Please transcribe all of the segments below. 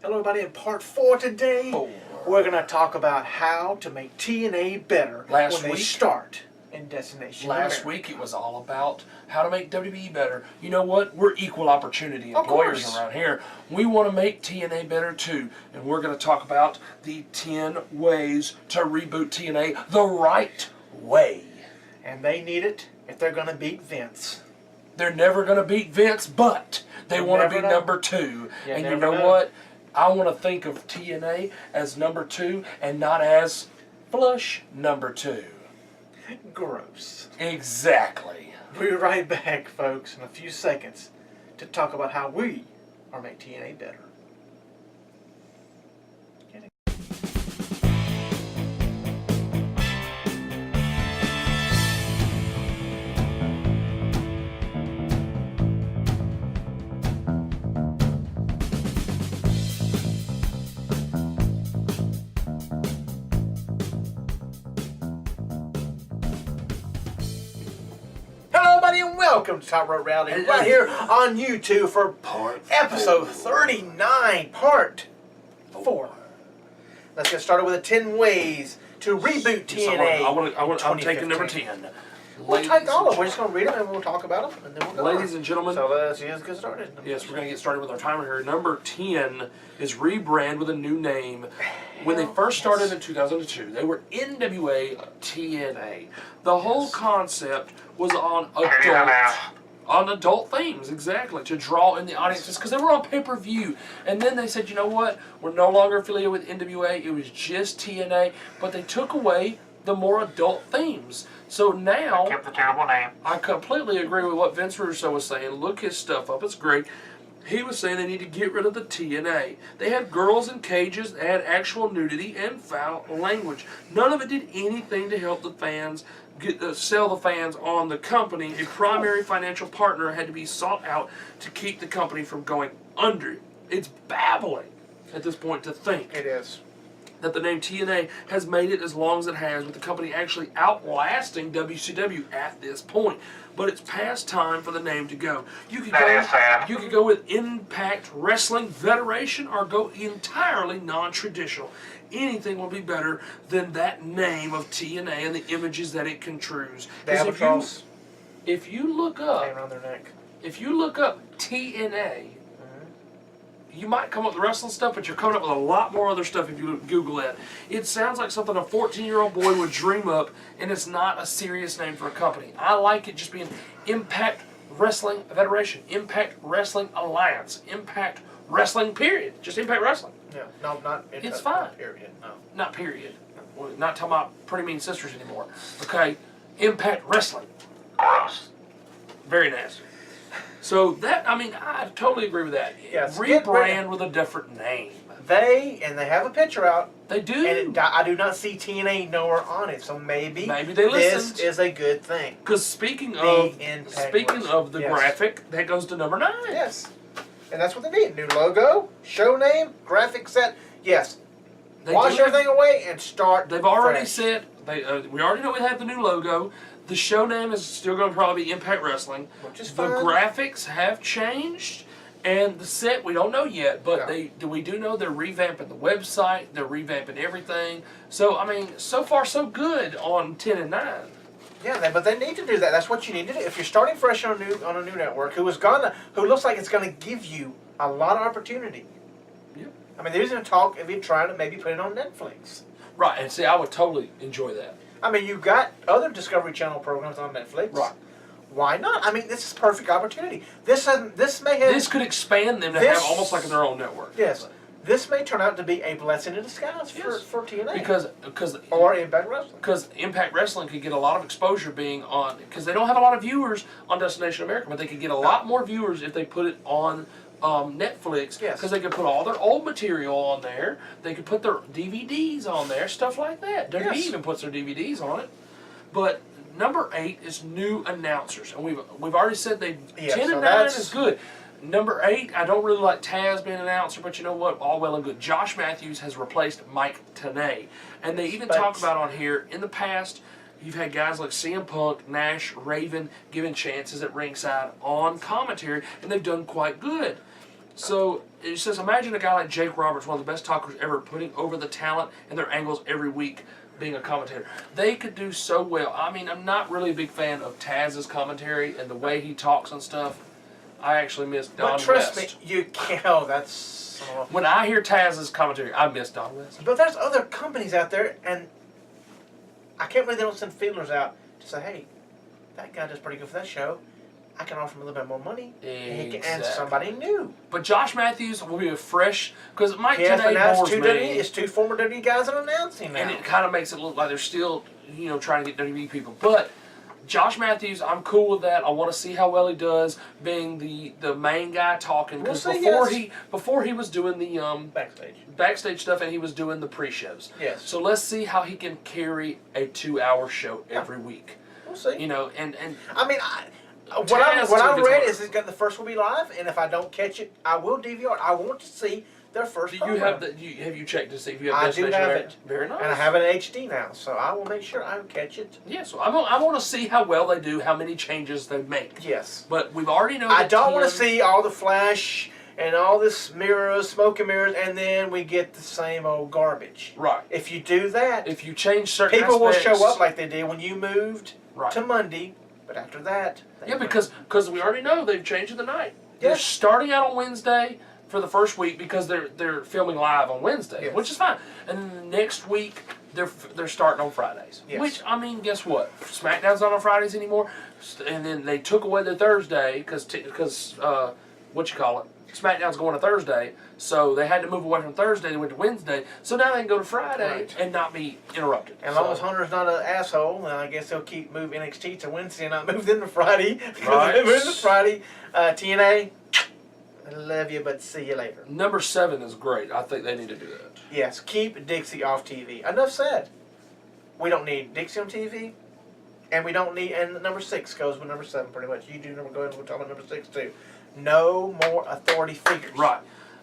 Hello everybody, in part 4 today, we're going to talk about how to make TNA better when they start in Destination Last week it was all about how to make WWE better. You know what? We're equal opportunity employers around here. We want to make TNA better too. And we're going to talk about the 10 ways to reboot TNA the right way. And they need it if they're going to beat Vince. They're never going to beat Vince, but they want to be number 2. And you know what? I want to think of TNA as number 2 and not as flush number 2. Gross. Exactly. We'll be right back, folks, in a few seconds to talk about how we are make TNA better. And welcome to Top Rope Rally right here on YouTube for episode 39, part 4. Let's get started with the 10 ways to reboot TNA. I'm taking number 10. We'll take all of them. We're just going to read them and we'll talk about them. And then we'll go Ladies and gentlemen. So let's get started. Yes, we're going to get started with our timer here. Number 10 is rebrand with a new name. When they first started in 2002, they were NWA TNA. The whole concept was on adult themes, exactly, to draw in the audiences, because they were on pay-per-view. And then they said, you know what, we're no longer affiliated with NWA, it was just TNA, but they took away the more adult themes. So now, kept the terrible name. I completely agree with what Vince Russo was saying. Look his stuff up, it's great. He was saying they need to get rid of the TNA. They had girls in cages, they had actual nudity and foul language. None of it did anything to help the fans sell the fans on the company. A primary financial partner had to be sought out to keep the company from going under. It's babbling at this point to think. It is. That the name TNA has made it as long as it has, with the company actually outlasting WCW at this point. But it's past time for the name to go. You could go with Impact Wrestling Federation or go entirely non-traditional. Anything will be better than that name of TNA and the images that it construes. If you look up, around their neck. If you look up TNA, you might come up with wrestling stuff, but you're coming up with a lot more other stuff if you Google it. It sounds like something a 14-year-old boy would dream up, and it's not a serious name for a company. I like it just being Impact Wrestling Federation, Impact Wrestling Alliance, Impact Wrestling, period. Just Impact Wrestling. Yeah, no, not Impact. It's fine. Not period, no. Not period. We're not talking about Pretty Mean Sisters anymore. Okay, Impact Wrestling. Gross. Very nasty. So that, I mean, I totally agree with that. Yes, rebrand with a different name. They have a picture out. They do. And I do not see TNA nowhere on it, so maybe they listened. This is a good thing. Because speaking of the graphic, that goes to number 9. Yes. And that's what they need. New logo, show name, graphic set. Yes. Wash everything away and start. They've already said, we already know we have the new logo. The show name is still going to probably be Impact Wrestling. Which is fine. The graphics have changed, and the set we don't know yet, but we do know they're revamping the website, they're revamping everything. So I mean, so far so good on 10 and 9. Yeah, but they need to do that. That's what you need to do. If you're starting fresh on a new network, who looks like it's going to give you a lot of opportunity. Yeah. I mean, there's even talk of you trying to maybe put it on Netflix. Right, and see, I would totally enjoy that. I mean, you've got other Discovery Channel programs on Netflix. Right. Why not? I mean, this is perfect opportunity. This could expand them to have almost like their own network. Yes. This may turn out to be a blessing in disguise for TNA. Or Impact Wrestling. Because Impact Wrestling could get a lot of exposure being on, because they don't have a lot of viewers on Destination America, but they could get a lot more viewers if they put it on Netflix, because they could put all their old material on there. They could put their DVDs on there, stuff like that. WWE even puts their DVDs on it. But number 8 is new announcers, and we've already said 10 and 9 is good. Number 8, I don't really like Taz being an announcer, but you know what? All well and good. Josh Matthews has replaced Mike Tenay, and they even talk about on here in the past. You've had guys like CM Punk, Nash, Raven given chances at ringside on commentary, and they've done quite good. So it says, imagine a guy like Jake Roberts, one of the best talkers ever, putting over the talent and their angles every week, being a commentator. They could do so well. I mean, I'm not really a big fan of Taz's commentary and the way he talks and stuff. I actually miss Don West. But trust me, you can't. Oh, that's... When I hear Taz's commentary, I miss Don West. But there's other companies out there, and I can't believe they don't send feelers out to say, hey, that guy does pretty good for that show. I can offer him a little bit more money, and somebody new. But Josh Matthews will be a fresh, because Mike TNA bores me. It's two former WWE guys that are announcing now. And it kind of makes it look like they're still, trying to get WWE people. But Josh Matthews, I'm cool with that. I want to see how well he does being the main guy talking. Because before he was doing the backstage stuff, and he was doing the pre-shows. Yes. So let's see how he can carry a 2-hour show every week. We'll see. And I mean, what I read is the first will be live, and if I don't catch it, I will DVR it. I want to see their first. Do you have have you checked to see if you have? I do have it. Very nice. And I have it in HD now, so I will make sure I catch it. Yeah, so I want to see how well they do, how many changes they make. Yes. But we've already known. I don't want to see all the flash and all this mirrors, smoke and mirrors, and then we get the same old garbage. Right. If you do that, if you change certain people aspects, will show up like they did when you moved to Monday. But after that... Yeah, because we already know they've changed the night. Yes. They're starting out on Wednesday for the first week because they're filming live on Wednesday, which is fine. And then the next week, they're starting on Fridays. Yes. Which, I mean, guess what? SmackDown's not on Fridays anymore. And then they took away their Thursday because SmackDown's going to Thursday. So they had to move away from Thursday. They went to Wednesday. So now they can go to Friday and not be interrupted. And as long as Hunter's not an asshole, then I guess he'll keep move NXT to Wednesday and not move them to Friday. Right. They move to Friday. TNA, I love you, but see you later. Number 7 is great. I think they need to do that. Yes, keep Dixie off TV. Enough said. We don't need Dixie on TV, and we don't need. And number 6 goes with number 7 pretty much. You do go ahead and we'll talk about number 6 too. No more authority figures. Right.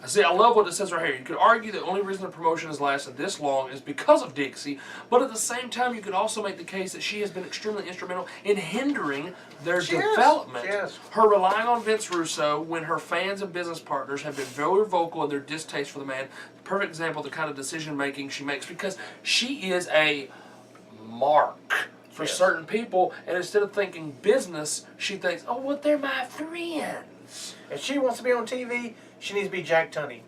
See, I love what it says right here. You could argue the only reason the promotion has lasted this long is because of Dixie, but at the same time, you could also make the case that she has been extremely instrumental in hindering their development. Yes. Her relying on Vince Russo when her fans and business partners have been very vocal in their distaste for the man. Perfect example of the kind of decision-making she makes, because she is a mark for certain people, and instead of thinking business, she thinks, oh, well, they're my friends. If she wants to be on TV, she needs to be Jack Tunney.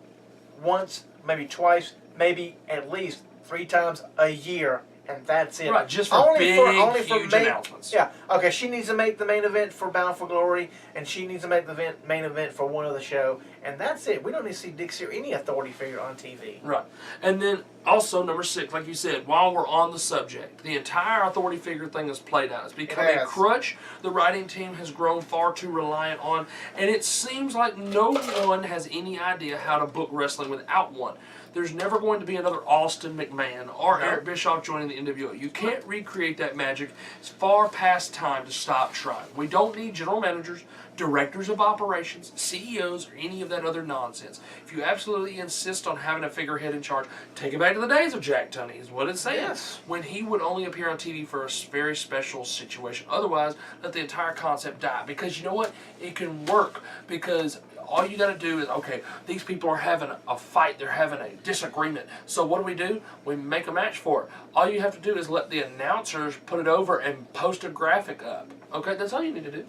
Once, maybe twice, maybe at least 3 times a year, and that's it. Right, just for huge announcements. Yeah, okay, she needs to make the main event for Bound for Glory, and she needs to make the main event for one other show, and that's it. We don't need to see Dixie or any authority figure on TV. Right. And then also number 6, like you said, while we're on the subject, the entire authority figure thing is played out. It's become a crutch the writing team has grown far too reliant on, and it seems like no one has any idea how to book wrestling without one. There's never going to be another Austin McMahon or Eric Bischoff joining the NWO. You can't recreate that magic. It's far past time to stop trying. We don't need general managers, directors of operations, CEOs, or any of that other nonsense. If you absolutely insist on having a figurehead in charge, take it back to the days of Jack Tunney, is what it's saying. Yes. When he would only appear on TV for a very special situation. Otherwise, let the entire concept die. Because you know what? It can work. Because all you got to do is, okay, these people are having a fight. They're having a disagreement. So what do? We make a match for it. All you have to do is let the announcers put it over and post a graphic up. Okay, that's all you need to do.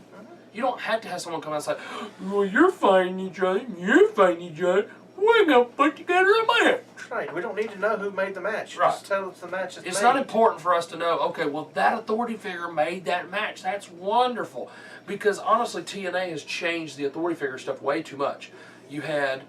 You don't have to have someone come out and say, well, you're fighting each other, you're fighting each other. We're going to put together a match. Right. We don't need to know who made the match. Right. Just tell us the match is made. It's not important for us to know, okay, well, that authority figure made that match. That's wonderful. Because, honestly, TNA has changed the authority figure stuff way too much. You had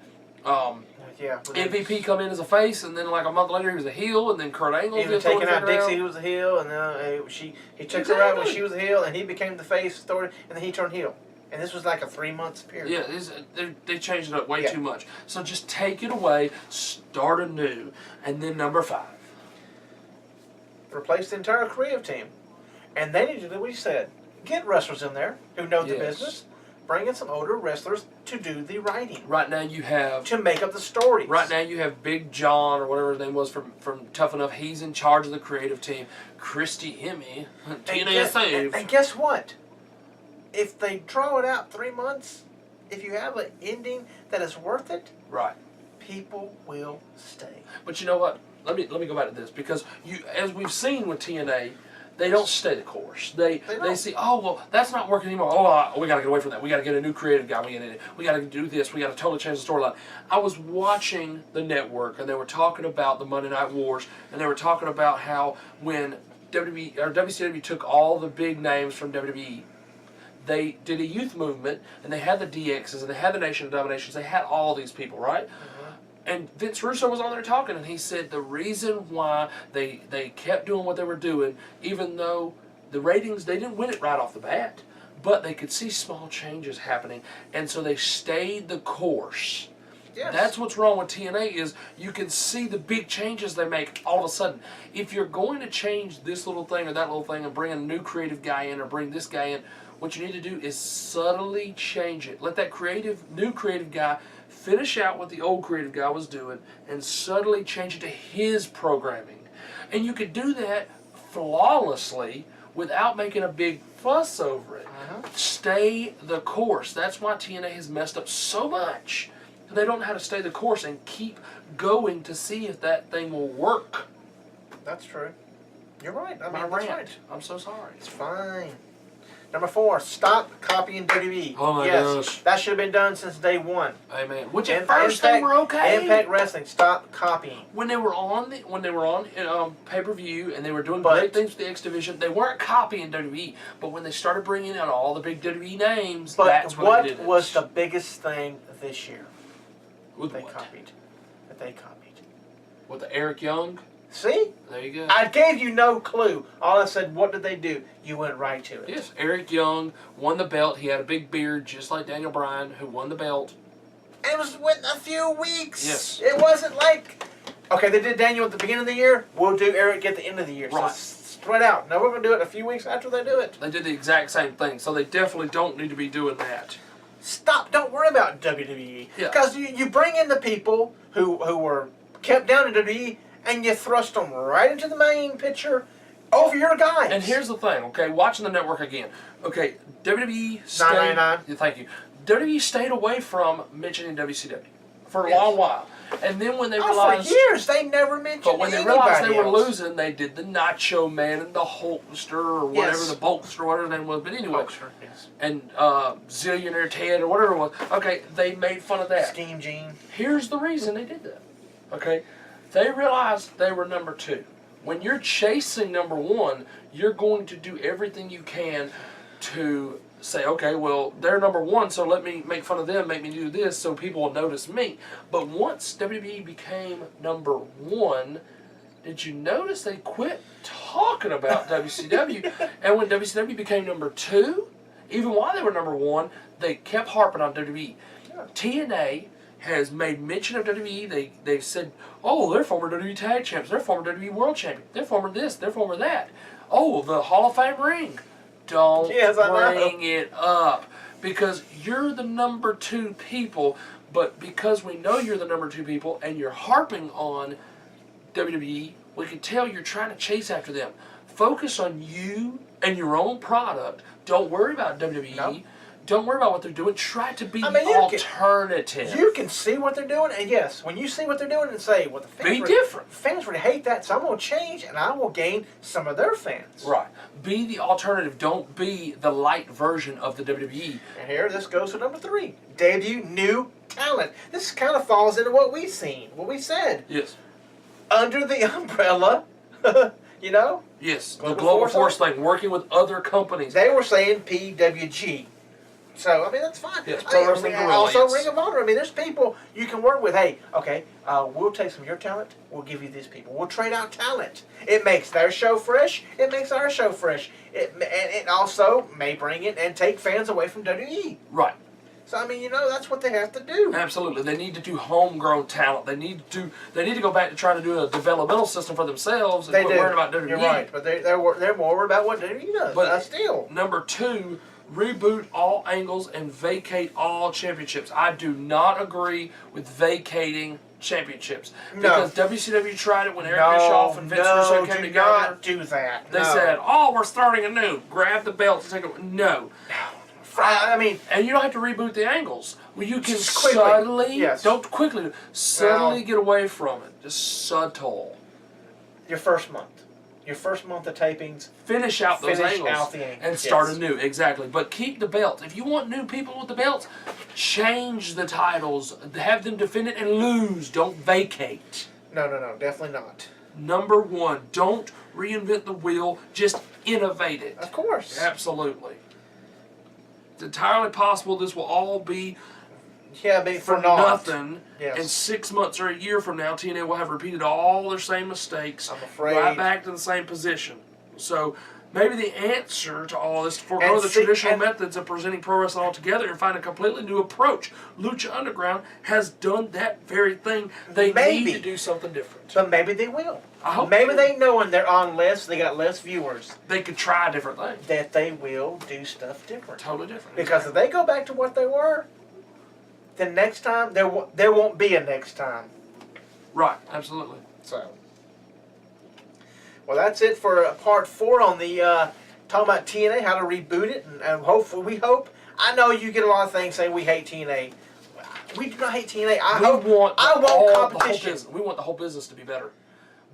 MVP come in as a face, and then like a month later he was a heel, and then Kurt Angle's even taking out Dixie, who was a heel, and then he took her out when she was a heel, and he became the face authority, and then he turned heel. And this was like a 3 months period. Yeah, they changed it up way too much. So just take it away, start anew, and then number 5. Replace the entire creative team. And they need to do what you said. Get wrestlers in there who know the business. Bring in some older wrestlers to do the writing. Right now you have... to make up the stories. Right now you have Big John, or whatever his name was, from Tough Enough. He's in charge of the creative team. Christy Hemme, TNA Save. And guess what? If they draw it out 3 months, if you have an ending that is worth it, right, people will stay. But you know what? Let me go back to this, because as we've seen with TNA, they don't stay the course. They see, oh well, that's not working anymore. Oh, we got to get away from that. We got to get a new creative guy. We got to do this. We got to totally change the storyline. I was watching the network, and they were talking about the Monday Night Wars, and they were talking about how when WWE or WCW took all the big names from WWE, they did a youth movement, and they had the DXs, and they had the Nation of Dominations. They had all these people, right? And Vince Russo was on there talking, and he said the reason why they kept doing what they were doing, even though the ratings, they didn't win it right off the bat, but they could see small changes happening, and so they stayed the course. Yes. That's what's wrong with TNA, is you can see the big changes they make all of a sudden. If you're going to change this little thing or that little thing and bring a new creative guy in or bring this guy in, what you need to do is subtly change it. Let that new creative guy finish out what the old creative guy was doing and subtly change it to his programming. And you could do that flawlessly without making a big fuss over it. Stay the course. That's why TNA has messed up so much. They don't know how to stay the course and keep going to see if that thing will work. That's true. You're right. I mean, My that's rant. right. I'm so sorry. It's fine. Number 4, stop copying WWE. Oh my gosh. That should have been done since day one. Amen. Which at first they were okay. Impact Wrestling, stop copying. When they were on pay-per-view and they were doing great things with the X Division, they weren't copying WWE. But when they started bringing out all the big WWE names, that's when they did it. What was the biggest thing this year? With they what? copied. That they copied. With the Eric Young? See? There you go. I gave you no clue. All I said, what did they do? You went right to it. Yes, Eric Young won the belt. He had a big beard, just like Daniel Bryan, who won the belt. And it was within a few weeks. Yes. It wasn't like, okay, they did Daniel at the beginning of the year. We'll do Eric at the end of the year. Right. So spread out. Now we're going to do it a few weeks after they do it. They did the exact same thing, so they definitely don't need to be doing that. Stop. Don't worry about WWE. Yeah. Because you bring in the people who were kept down in WWE, and you thrust them right into the main picture over your guys. And here's the thing, okay? Watching the network again. Okay, WWE stayed... $9.99. Yeah, thank you. WWE stayed away from mentioning WCW for a long while. And then when they realized... for years, they never mentioned But when they realized they were losing, they did the Nacho Man and the Hulkster or whatever, the Bulkster, whatever his name was. But anyway. Hulkster, yes. And Zillionaire Ted or whatever it was. Okay, they made fun of that. Scheme Gene. Here's the reason they did that. Okay? They realized they were number 2. When you're chasing number 1, you're going to do everything you can to say, okay, well, they're number 1, so let me make fun of them, make me do this so people will notice me. But once WWE became number 1, did you notice they quit talking about WCW? And when WCW became number 2, even while they were number 1, they kept harping on WWE. Yeah. TNA has made mention of WWE. They've said, oh, they're former WWE Tag Champs, they're former WWE World Champion, they're former this, they're former that. Oh, the Hall of Fame ring. Don't bring it up, because you're the number 2 people, but because we know you're the number 2 people and you're harping on WWE, we can tell you're trying to chase after them. Focus on you and your own product. Don't worry about WWE. Nope. Don't worry about what they're doing. Try to be the alternative. You can see what they're doing, and yes, when you see what they're doing and say, well, the fans fans would hate that, so I'm going to change, and I will gain some of their fans. Right. Be the alternative. Don't be the light version of the WWE. And here, this goes to number 3. Debut new talent. This kind of falls into what we've seen, what we said. Yes. Under the umbrella, you know? Yes, the Global Force thing, working with other companies. They were saying PWG. So, I mean, that's fine. Yes, also, Ring of Honor. I mean, there's people you can work with. Hey, okay, we'll take some of your talent. We'll give you these people. We'll trade out talent. It makes their show fresh. It makes our show fresh. It also may bring it and take fans away from WWE. Right. So, I mean, you know, that's what they have to do. Absolutely. They need to do homegrown talent. They need to go back to trying to do a developmental system for themselves and quit worrying about WWE. You're right, but they're more worried about what WWE does. But still. Number 2, reboot all angles and vacate all championships. I do not agree with vacating championships. Because WCW tried it when Eric Bischoff and Vince Russo came together. No, do not do that. They said, oh, we're starting anew. Grab the belts and take it. No. I mean, and you don't have to reboot the angles. Well, you can just quickly, subtly, yes. don't quickly, subtly get away from it. Just subtle. Your first month of tapings, finish out those angles the angles and start anew. Exactly. But keep the belt. If you want new people with the belts, change the titles. Have them defend it and lose. Don't vacate. No, definitely not. Number one, don't reinvent the wheel. Just innovate it. Of course. Absolutely. It's entirely possible this will all be for nothing. Yes. And 6 months or a year from now, TNA will have repeated all their same mistakes. I'm afraid. Right back to the same position. So maybe the answer to all this is to forego the traditional methods of presenting pro wrestling altogether and find a completely new approach. Lucha Underground has done that very thing. They need to do something different. But maybe they will. I hope maybe they know when they're on less, they got less viewers. They could try different things. That they will do stuff different. Totally different. Because if they go back to what they were, then next time, there won't be a next time. Right, absolutely. So, well, that's it for part 4 on the talking about TNA, how to reboot it, and hopefully, we hope. I know you get a lot of things saying we hate TNA. We do not hate TNA. I want competition. We want the whole business to be better.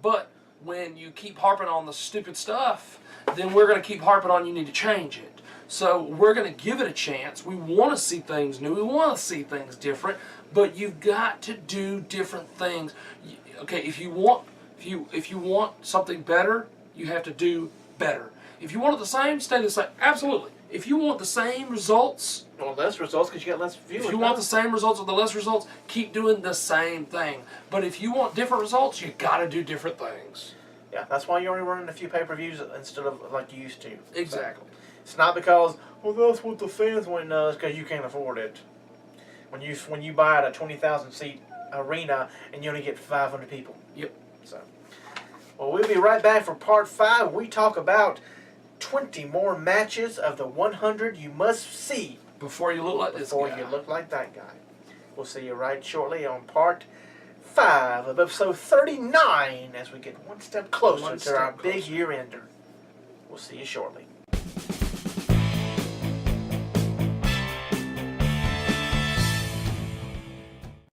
But when you keep harping on the stupid stuff, then we're going to keep harping on you need to change it. So we're going to give it a chance. We want to see things new. We want to see things different. But you've got to do different things. Okay, if you want something better, you have to do better. If you want it the same, stay the same. Absolutely. If you want the same results, well, less results because you get less viewers. If you want the same results or the less results, keep doing the same thing. But if you want different results, you got to do different things. Yeah, that's why you're only running a few pay-per-views instead of like you used to. Exactly. So, it's not because, well, that's what the fans want, it's because you can't afford it. When you buy at a 20,000 seat arena and you only get 500 people. Yep. So, well, we'll be right back for part 5. We talk about 20 more matches of the 100 you must see before you look like this guy. Before you look like that guy. We'll see you right shortly on part 5 of episode 39 as we get one step closer to our big year ender. We'll see you shortly.